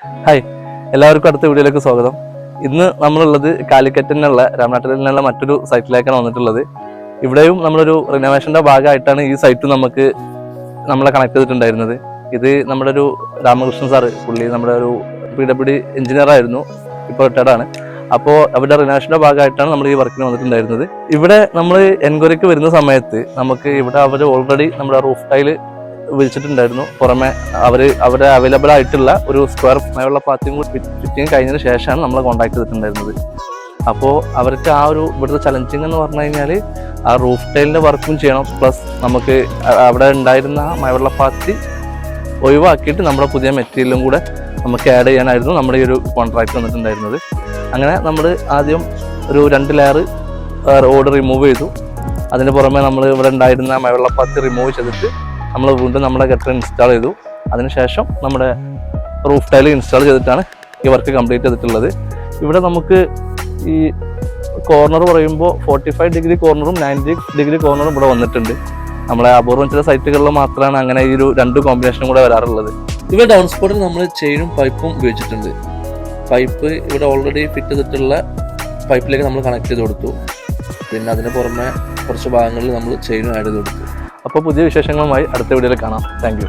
Hi, എല്ലാവർക്കും അടുത്ത വീഡിയോയിലേക്ക് സ്വാഗതം. ഇന്ന് നമ്മളുള്ളത് കാലിക്കറ്റിനുള്ള രാമനാട്ടിലുള്ള മറ്റൊരു സൈറ്റിലേക്കാണ് വന്നിട്ടുള്ളത്. ഇവിടെയും നമ്മളൊരു റിനോവേഷൻ്റെ ഭാഗമായിട്ടാണ് ഈ സൈറ്റ് നമ്മളെ കണക്ട് ചെയ്തിട്ടുണ്ടായിരുന്നത്. ഇത് നമ്മുടെ ഒരു രാമകൃഷ്ണൻ സാറ്, പുള്ളി നമ്മുടെ ഒരു PWD എഞ്ചിനീയർ ആയിരുന്നു, ഇപ്പോൾ റിട്ടയർഡാണ്. അപ്പോൾ അവരുടെ റിനോവേഷൻ്റെ ഭാഗമായിട്ടാണ് നമ്മൾ ഈ വർക്കിന് വന്നിട്ടുണ്ടായിരുന്നത്. ഇവിടെ നമ്മൾ എൻക്വയറിക്ക് വരുന്ന സമയത്ത് നമുക്ക് ഇവിടെ അവർ ഓൾറെഡി നമ്മുടെ റൂഫ് ടൈല് വിളിച്ചിട്ടുണ്ടായിരുന്നു. പുറമെ അവിടെ അവൈലബിൾ ആയിട്ടുള്ള ഒരു സ്ക്വയർ മയുള്ള പാത്തിയും കൂടി ഫിറ്റിങ് കഴിഞ്ഞതിന് ശേഷമാണ് നമ്മളെ കോൺടാക്ട് ചെയ്തിട്ടുണ്ടായിരുന്നത്. അപ്പോൾ അവർക്ക് ഇവിടുത്തെ ചലഞ്ചിങ് എന്ന് പറഞ്ഞു കഴിഞ്ഞാൽ ആ റൂഫ് ടൈലിൻ്റെ വർക്കും ചെയ്യണം, പ്ലസ് നമുക്ക് അവിടെ ഉണ്ടായിരുന്ന മഴവെള്ള പാത്തി ഒഴിവാക്കിയിട്ട് നമ്മുടെ പുതിയ മെറ്റീരിയലും കൂടെ നമുക്ക് ആഡ് ചെയ്യാനായിരുന്നു നമ്മുടെ ഈ ഒരു കോൺട്രാക്ട് വന്നിട്ടുണ്ടായിരുന്നത്. അങ്ങനെ നമ്മൾ ആദ്യം ഒരു 2 ലെയർ റോഡ് റിമൂവ് ചെയ്തു. അതിന് പുറമെ നമ്മൾ ഇവിടെ ഉണ്ടായിരുന്ന മഴവെള്ളപ്പാത്തി റിമൂവ് ചെയ്തിട്ട് നമ്മൾ വീണ്ടും നമ്മുടെ ഗട്ടർ ഇൻസ്റ്റാൾ ചെയ്തു. അതിനുശേഷം നമ്മുടെ റൂഫ് ടൈൽ ഇൻസ്റ്റാൾ ചെയ്തിട്ടാണ് ഈ വർക്ക് കംപ്ലീറ്റ് ചെയ്തിട്ടുള്ളത്. ഇവിടെ നമുക്ക് ഈ കോർണർ പറയുമ്പോൾ 45 ഡിഗ്രി കോർണറും 90 ഡിഗ്രി കോർണറും ഇവിടെ വന്നിട്ടുണ്ട്. നമ്മളെ അപൂർവം ചില സൈറ്റുകളിൽ മാത്രമാണ് അങ്ങനെ ഈ ഒരു 2 കോമ്പിനേഷനും കൂടെ വരാറുള്ളത്. ഇവിടെ ഡൗൺ സ്പോട്ടിൽ നമ്മൾ ചെയിനും പൈപ്പും ഉപയോഗിച്ചിട്ടുണ്ട്. പൈപ്പ് ഇവിടെ ഓൾറെഡി ഫിറ്റ് ചെയ്തിട്ടുള്ള പൈപ്പിലേക്ക് നമ്മൾ കണക്ട് ചെയ്ത് കൊടുത്തു. പിന്നെ അതിന് പുറമെ കുറച്ച് ഭാഗങ്ങളിൽ നമ്മൾ ചെയിനും ആഡ് ചെയ്ത് കൊടുത്തു. അപ്പോൾ പുതിയ വിശേഷങ്ങളുമായി അടുത്ത വീഡിയോയിൽ കാണാം. Thank you.